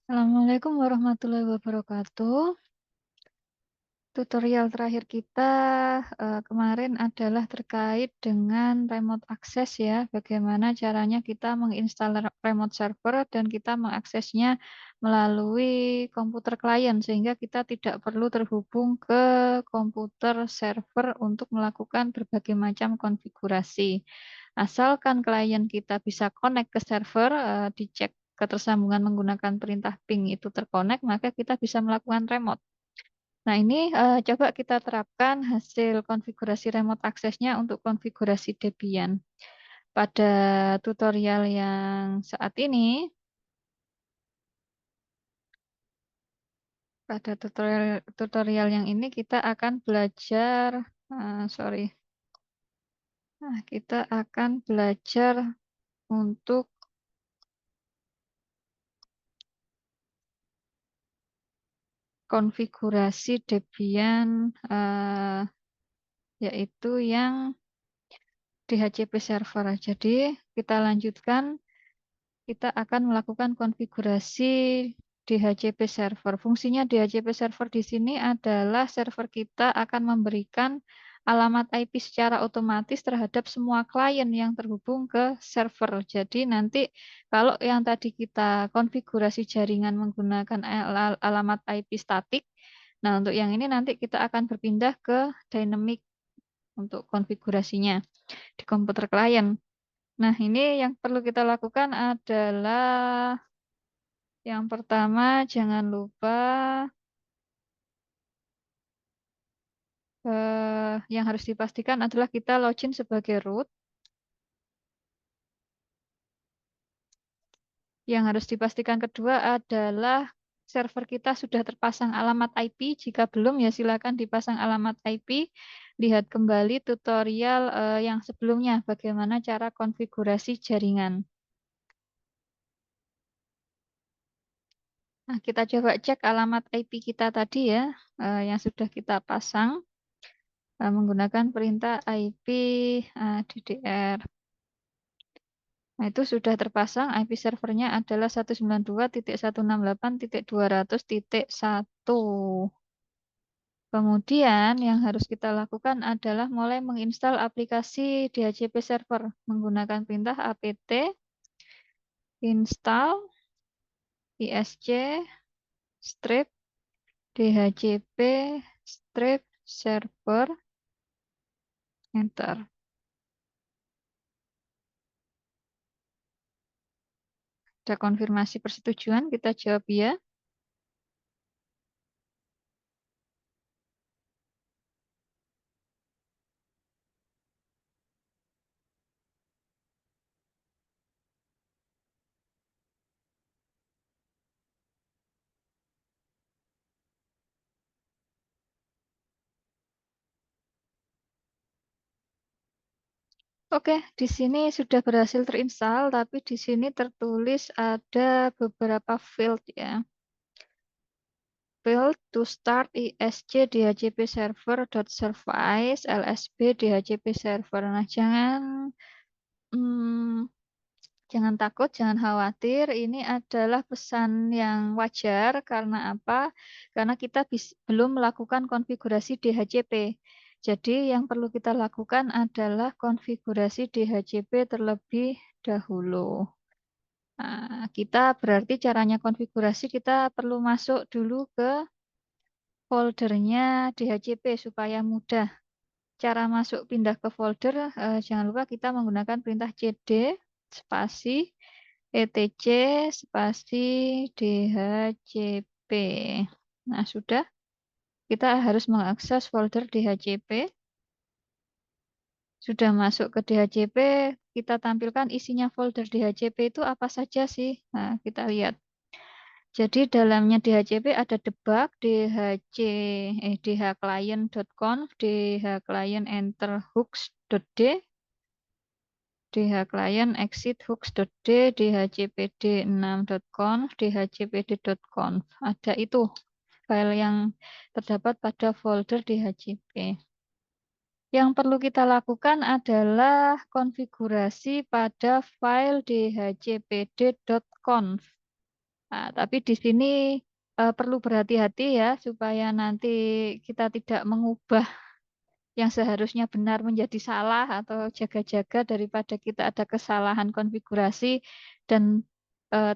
Assalamualaikum warahmatullahi wabarakatuh. Tutorial terakhir kita kemarin adalah terkait dengan remote access ya. Bagaimana caranya kita menginstal remote server dan kita mengaksesnya melalui komputer klien sehingga kita tidak perlu terhubung ke komputer server untuk melakukan berbagai macam konfigurasi. Asalkan klien kita bisa connect ke server, dicek ketersambungan menggunakan perintah ping itu terkonek, maka kita bisa melakukan remote. Nah, ini coba kita terapkan hasil konfigurasi remote access-nya untuk konfigurasi Debian. Pada tutorial yang saat ini, pada tutorial yang ini kita akan belajar, sorry, kita akan belajar untuk konfigurasi Debian, yaitu yang DHCP server. Jadi kita lanjutkan. Kita akan melakukan konfigurasi DHCP server. Fungsinya DHCP server di sini adalah server kita akan memberikan alamat IP secara otomatis terhadap semua klien yang terhubung ke server. Jadi nanti kalau yang tadi kita konfigurasi jaringan menggunakan alamat IP statik, nah untuk yang ini nanti kita akan berpindah ke dynamic untuk konfigurasinya di komputer klien. Nah, ini yang perlu kita lakukan adalah yang pertama, jangan lupa yang harus dipastikan adalah kita login sebagai root. Yang harus dipastikan kedua adalah server kita sudah terpasang alamat IP. Jika belum, ya silakan dipasang alamat IP. Lihat kembali tutorial yang sebelumnya, bagaimana cara konfigurasi jaringan. Nah, kita coba cek alamat IP kita tadi ya, yang sudah kita pasang menggunakan perintah IP DDR. Nah, itu sudah terpasang. IP servernya adalah 192.168.200.1. Kemudian yang harus kita lakukan adalah mulai menginstal aplikasi DHCP server menggunakan perintah apt install isc strip dhcp strip server enter. Ada konfirmasi persetujuan, kita jawab ya. Oke, di sini sudah berhasil terinstall, tapi di sini tertulis ada beberapa field ya. Field to start isc dhcp server .service lsb dhcp server. Nah, jangan takut, jangan khawatir. Ini adalah pesan yang wajar karena apa? Karena kita belum melakukan konfigurasi DHCP. Jadi yang perlu kita lakukan adalah konfigurasi DHCP terlebih dahulu. Nah, kita berarti caranya konfigurasi kita perlu masuk dulu ke foldernya DHCP supaya mudah. Cara masuk pindah ke folder, jangan lupa kita menggunakan perintah cd spasi etc spasi dhcp. Nah, sudah. Kita harus mengakses folder DHCP. Sudah masuk ke DHCP, kita tampilkan isinya folder DHCP itu apa saja sih? Nah, kita lihat. Jadi dalamnya DHCP ada debug, dhclient.conf, dhclient enter hooks.d, dhclient exit hooks.d, dhcpd6.conf, dhcpd.conf. Ada itu file yang terdapat pada folder DHCP. Yang perlu kita lakukan adalah konfigurasi pada file dhcpd.conf. Nah, tapi di sini perlu berhati-hati ya supaya nanti kita tidak mengubah yang seharusnya benar menjadi salah atau jaga-jaga daripada kita ada kesalahan konfigurasi dan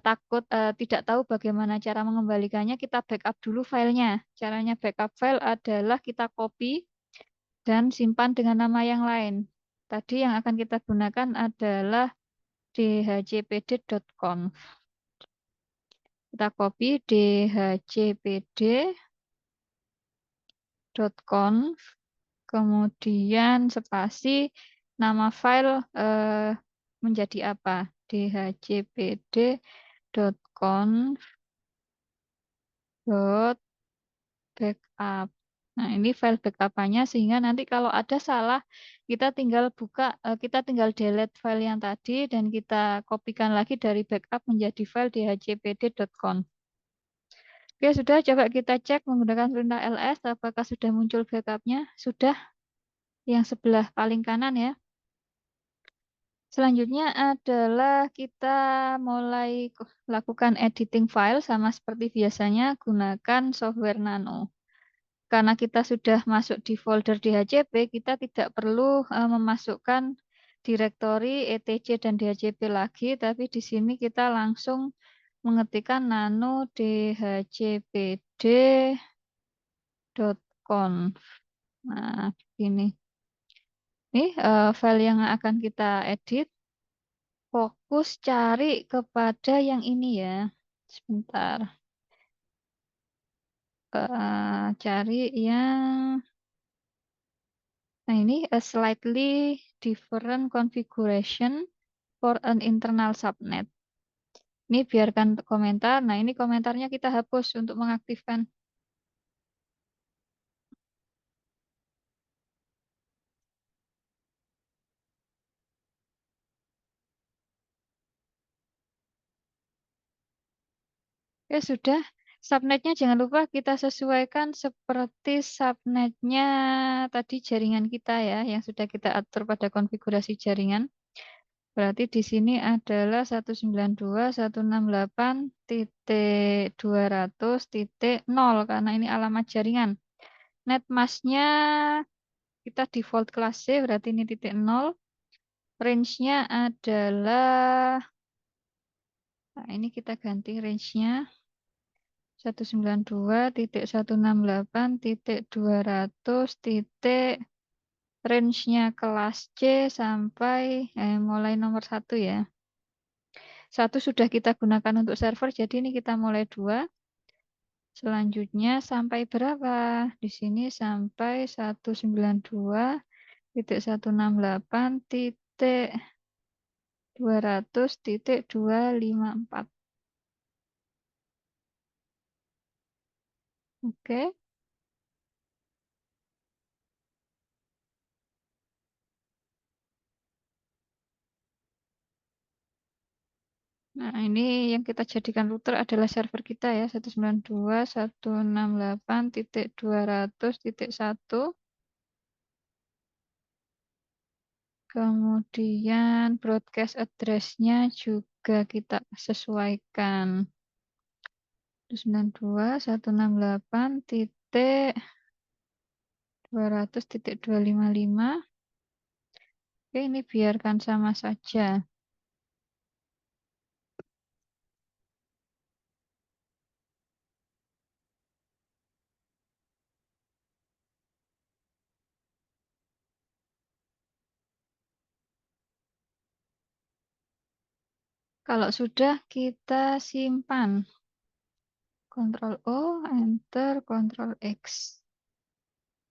takut tidak tahu bagaimana cara mengembalikannya, kita backup dulu filenya. Caranya backup file adalah kita copy dan simpan dengan nama yang lain. Tadi yang akan kita gunakan adalah dhcpd.conf. Kita copy dhcpd.conf, kemudian spasi nama file menjadi apa? dhcpd.conf.backup. Nah, ini file backupannya sehingga nanti kalau ada salah kita tinggal buka, kita tinggal delete file yang tadi dan kita kopikan lagi dari backup menjadi file dhcpd.conf. Oke, sudah. Coba kita cek menggunakan perintah ls apakah sudah muncul backupnya. Sudah, yang sebelah paling kanan ya. Selanjutnya adalah kita mulai lakukan editing file sama seperti biasanya gunakan software Nano. Karena kita sudah masuk di folder DHCP, kita tidak perlu memasukkan direktori etc dan DHCP lagi, tapi di sini kita langsung mengetikkan nano dhcpd.conf. Nah, ini. Ini file yang akan kita edit. Fokus cari kepada yang ini ya. Sebentar. Cari yang... Nah, ini a slightly different configuration for an internal subnet. Ini biarkan komentar. Nah, ini komentarnya kita hapus untuk mengaktifkan. Ya sudah, subnetnya jangan lupa kita sesuaikan seperti subnetnya tadi jaringan kita ya, yang sudah kita atur pada konfigurasi jaringan. Berarti di sini adalah 192.168.200.0 karena ini alamat jaringan. Netmasknya kita default kelas C, berarti ini titik 0. Range-nya adalah, nah ini kita ganti range-nya. 192.168.200. Range-nya kelas C sampai mulai nomor 1 ya. 1 sudah kita gunakan untuk server, jadi ini kita mulai 2. Selanjutnya sampai berapa? Di sini sampai 192.168.200.254. Oke. Nah, ini yang kita jadikan router adalah server kita ya, 192.168.200.1. Kemudian broadcast address-nya juga kita sesuaikan. 192.168.200.255. Oke, ini biarkan sama saja. Kalau sudah, kita simpan. Ctrl O, Enter, Ctrl X.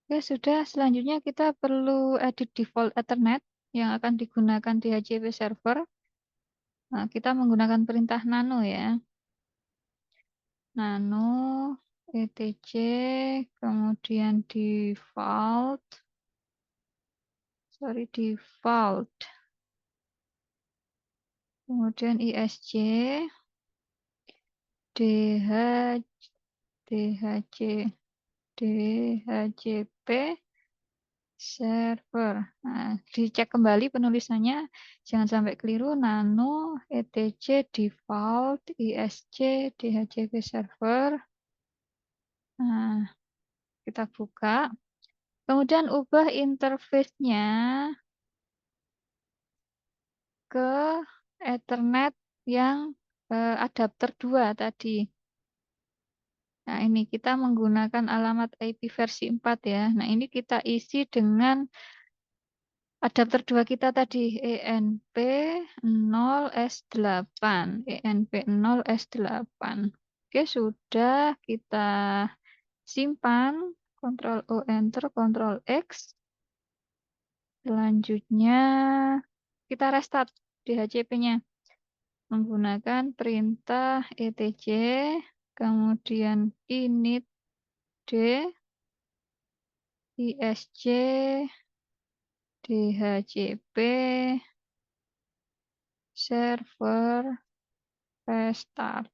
Oke, sudah. Selanjutnya kita perlu edit default Ethernet yang akan digunakan di HCP server. Nah, kita menggunakan perintah nano ya. Nano, etc, kemudian default, kemudian ISC, DHC, DHCP, server. Nah, dicek kembali penulisannya, jangan sampai keliru. Nano, etc, default, isc, dhcp server. Nah, kita buka. Kemudian ubah interface-nya ke Ethernet yang adapter 2 tadi. Nah, ini kita menggunakan alamat IP versi 4 ya. Nah, ini kita isi dengan adapter 2 kita tadi ENP0S8. ENP0S8. Oke, sudah kita simpan. Ctrl O Enter, Ctrl X. Selanjutnya kita restart DHCP-nya menggunakan perintah etc, kemudian init d isc dhcp server restart.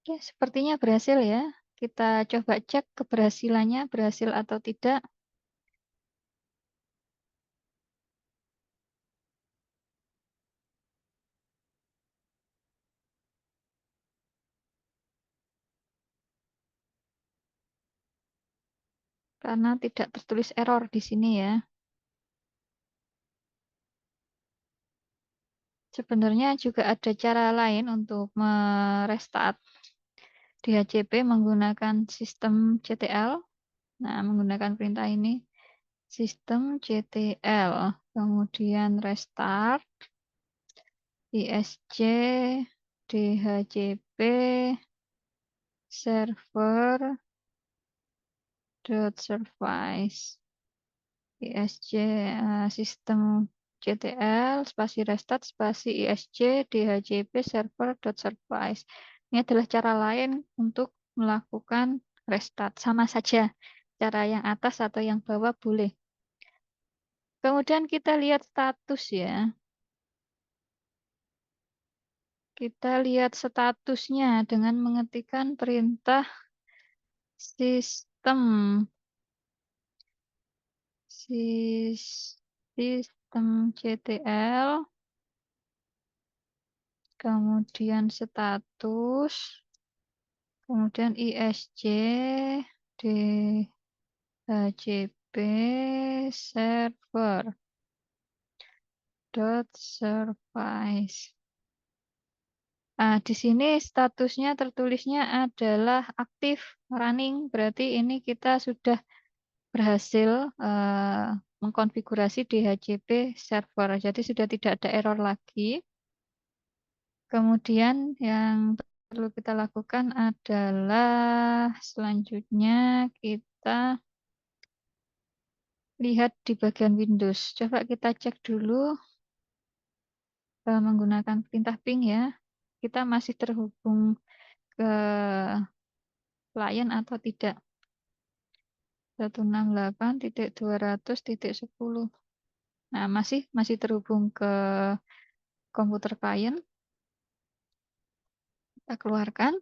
Oke, sepertinya berhasil ya. Kita coba cek keberhasilannya, berhasil atau tidak. Karena tidak tertulis error di sini ya. Sebenarnya juga ada cara lain untuk merestart DHCP menggunakan sistem CTL. Nah, menggunakan perintah ini, sistem CTL, kemudian restart, isc, dhcp, server, service, isc, sistem CTL, spasi restart, spasi isc, dhcp, server, service. Ini adalah cara lain untuk melakukan restart. Sama saja, cara yang atas atau yang bawah boleh. Kemudian kita lihat status ya. Kita lihat statusnya dengan mengetikkan perintah sistem sistem ctl, kemudian status, kemudian isc dhcp server dot service. Nah, di sini statusnya tertulisnya adalah aktif running, berarti ini kita sudah berhasil mengkonfigurasi DHCP server. Jadi sudah tidak ada error lagi. Kemudian yang perlu kita lakukan adalah selanjutnya kita lihat di bagian Windows. Coba kita cek dulu menggunakan perintah ping ya. Kita masih terhubung ke klien atau tidak. 168.200.10. Nah, masih terhubung ke komputer klien. Kita keluarkan.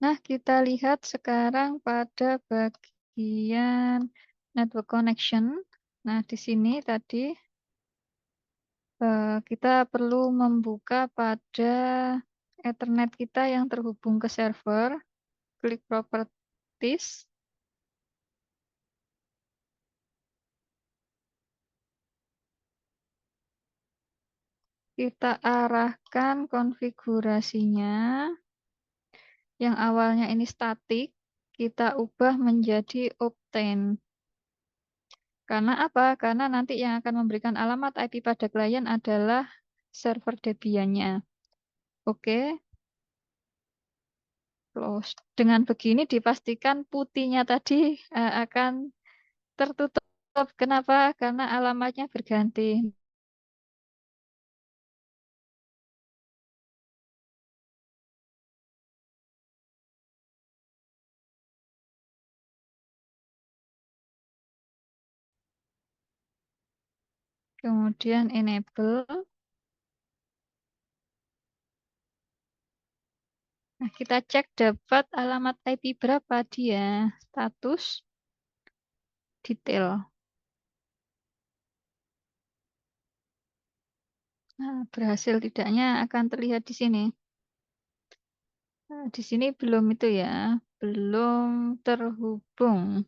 Nah, kita lihat sekarang pada bagian network connection. Nah, di sini tadi kita perlu membuka pada Ethernet kita yang terhubung ke server. Klik Properties. Kita arahkan konfigurasinya. Yang awalnya ini statik, kita ubah menjadi Optane. Karena apa? Karena nanti yang akan memberikan alamat IP pada klien adalah server Debian-nya. Oke, close. Dengan begini dipastikan putihnya tadi akan tertutup. Kenapa? Karena alamatnya berganti. Kemudian enable. Nah, kita cek dapat alamat IP berapa dia. Status, detail. Nah, berhasil tidaknya akan terlihat di sini. Nah, di sini belum itu ya, belum terhubung.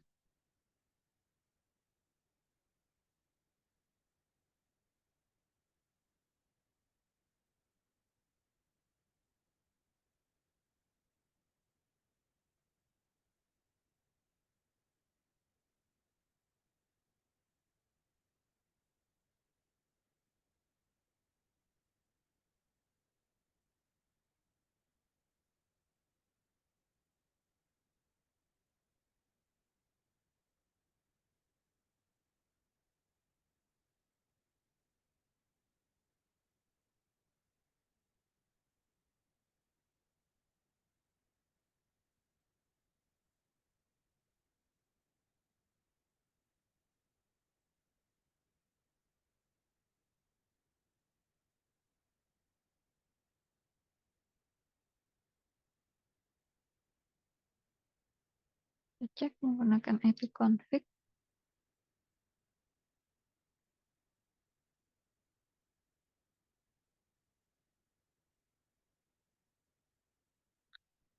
Kita cek menggunakan ipconfig.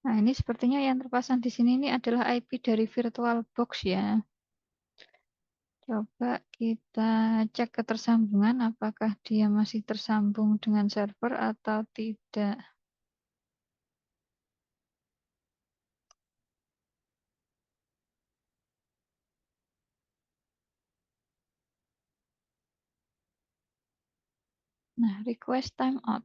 Nah, ini sepertinya yang terpasang di sini ini adalah IP dari VirtualBox ya. Coba kita cek ketersambungan, apakah dia masih tersambung dengan server atau tidak. Nah, request timeout.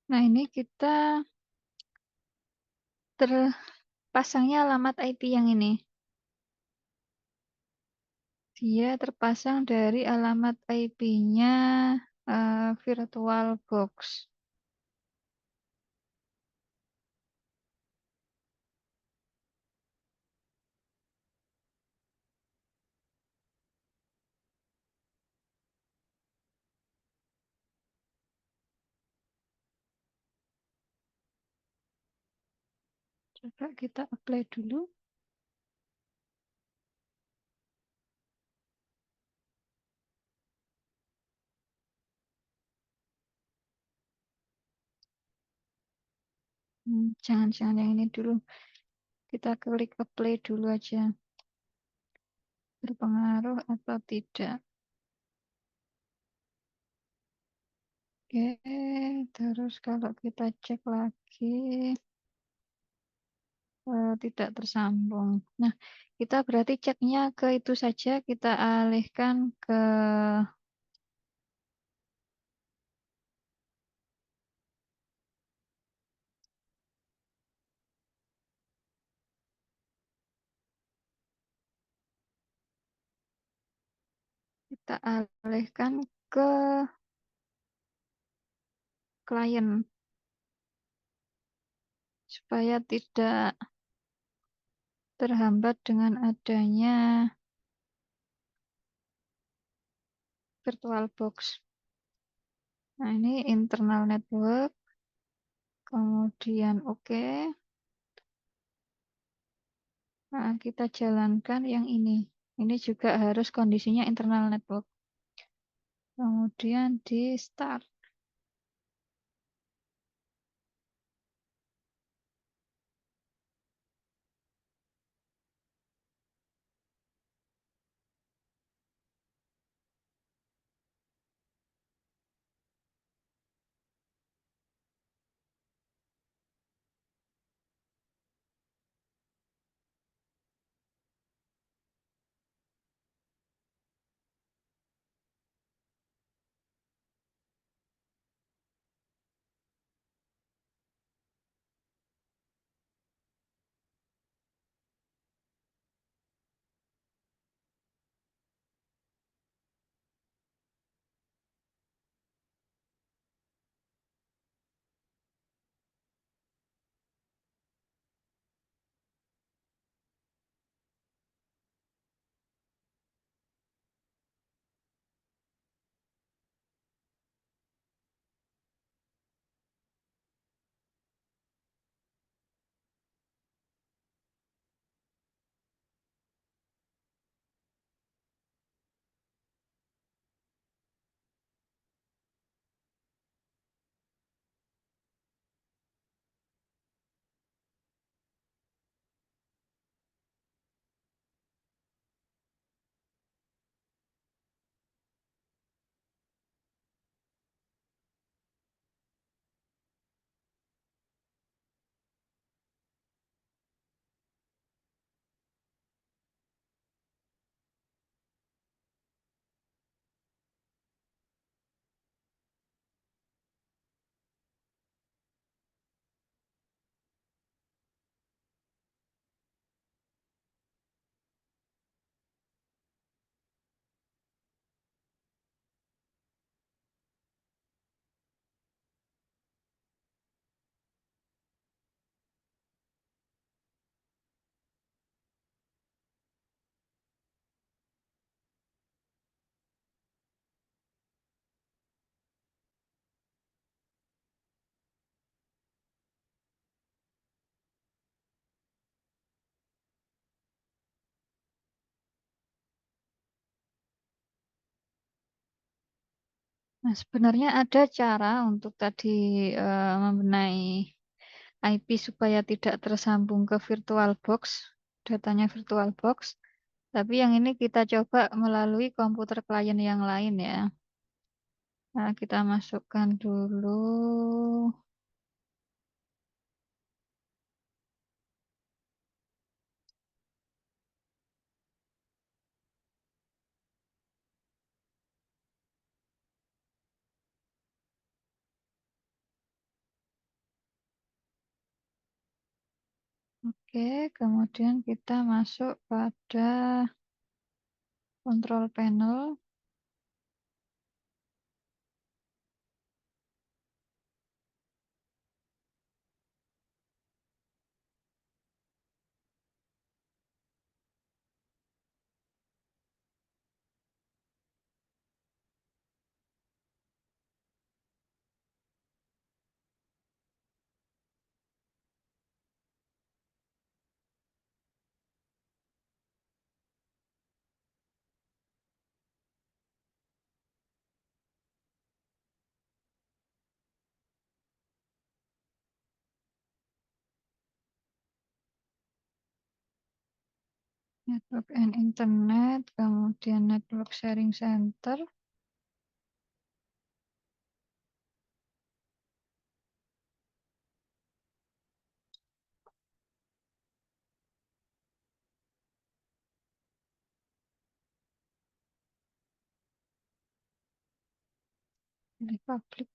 Nah, ini kita terpasangnya alamat IP yang ini. Dia terpasang dari alamat IP-nya VirtualBox. Coba kita apply dulu. Jangan-jangan yang ini dulu. Kita klik apply dulu aja. Berpengaruh atau tidak. Oke, terus kalau kita cek lagi, tidak tersambung. Nah, kita berarti ceknya ke itu saja, kita alihkan ke kita alihkan ke klien supaya tidak terhambat dengan adanya VirtualBox. Nah, ini internal network, kemudian oke. Nah, kita jalankan yang ini. Ini juga harus kondisinya internal network. Kemudian di start. Nah, sebenarnya ada cara untuk tadi membenahi IP supaya tidak tersambung ke VirtualBox, datanya VirtualBox. Tapi yang ini kita coba melalui komputer klien yang lain ya. Nah, kita masukkan dulu. Oke, kemudian kita masuk pada control panel. Network and Internet, kemudian Network Sharing Center. Pilih public.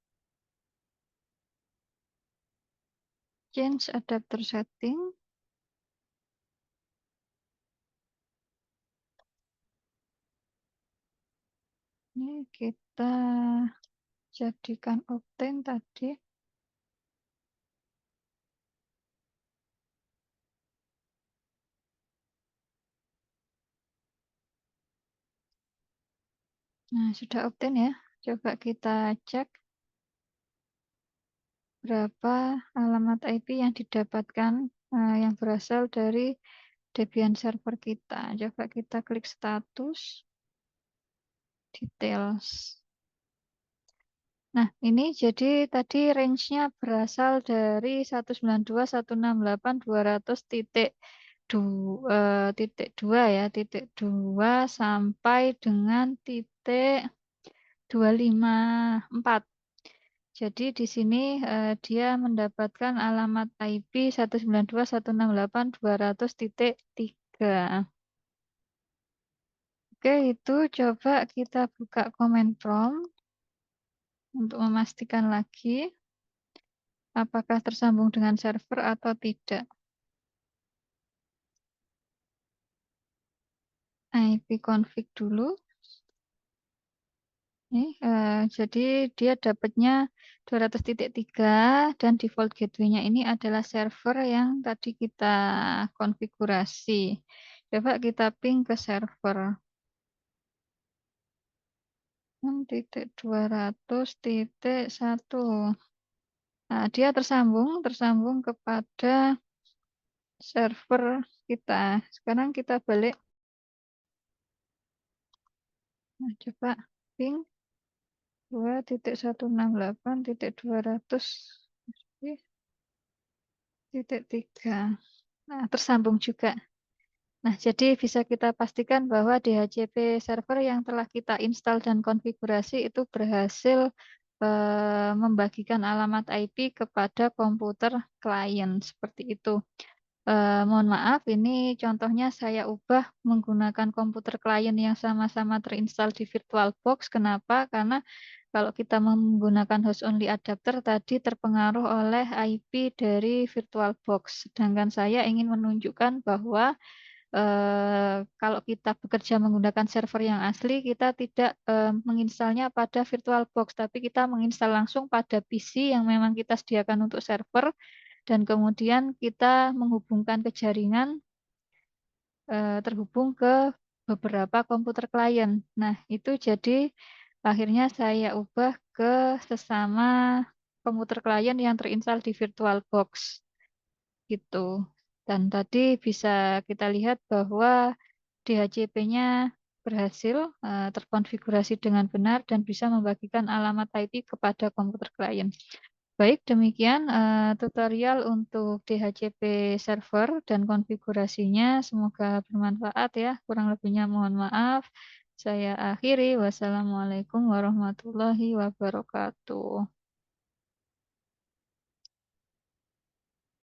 Change adapter setting. Ini kita jadikan Octane tadi. Nah, sudah opt-in ya. Coba kita cek berapa alamat IP yang didapatkan yang berasal dari Debian server kita. Coba kita klik status, details. Nah, ini jadi tadi range-nya berasal dari 192.168.200 titik 2 ya, titik 2 sampai dengan titik 254. Jadi di sini dia mendapatkan alamat IP 192.168.200.3. Oke, itu coba kita buka command prompt untuk memastikan lagi apakah tersambung dengan server atau tidak. IP-config dulu. Ini, jadi dia dapatnya 200.3 dan default gateway-nya ini adalah server yang tadi kita konfigurasi. Coba kita ping ke server. Titik 200.1. Nah, dia tersambung kepada server kita. Sekarang kita balik. Nah, coba ping 2.168.200.3. Nah, tersambung juga. Nah, jadi bisa kita pastikan bahwa DHCP server yang telah kita install dan konfigurasi itu berhasil membagikan alamat IP kepada komputer klien seperti itu. Mohon maaf, ini contohnya saya ubah menggunakan komputer klien yang sama-sama terinstall di VirtualBox. Kenapa? Karena kalau kita menggunakan host only adapter tadi terpengaruh oleh IP dari VirtualBox. Sedangkan saya ingin menunjukkan bahwa kalau kita bekerja menggunakan server yang asli, kita tidak menginstalnya pada VirtualBox, tapi kita menginstal langsung pada PC yang memang kita sediakan untuk server, dan kemudian kita menghubungkan ke jaringan terhubung ke beberapa komputer klien. Nah, itu jadi akhirnya saya ubah ke sesama komputer klien yang terinstall di VirtualBox gitu. Dan tadi bisa kita lihat bahwa DHCP-nya berhasil terkonfigurasi dengan benar dan bisa membagikan alamat IP kepada komputer klien. Baik, demikian tutorial untuk DHCP server dan konfigurasinya. Semoga bermanfaat ya. Kurang lebihnya mohon maaf. Saya akhiri. Wassalamualaikum warahmatullahi wabarakatuh.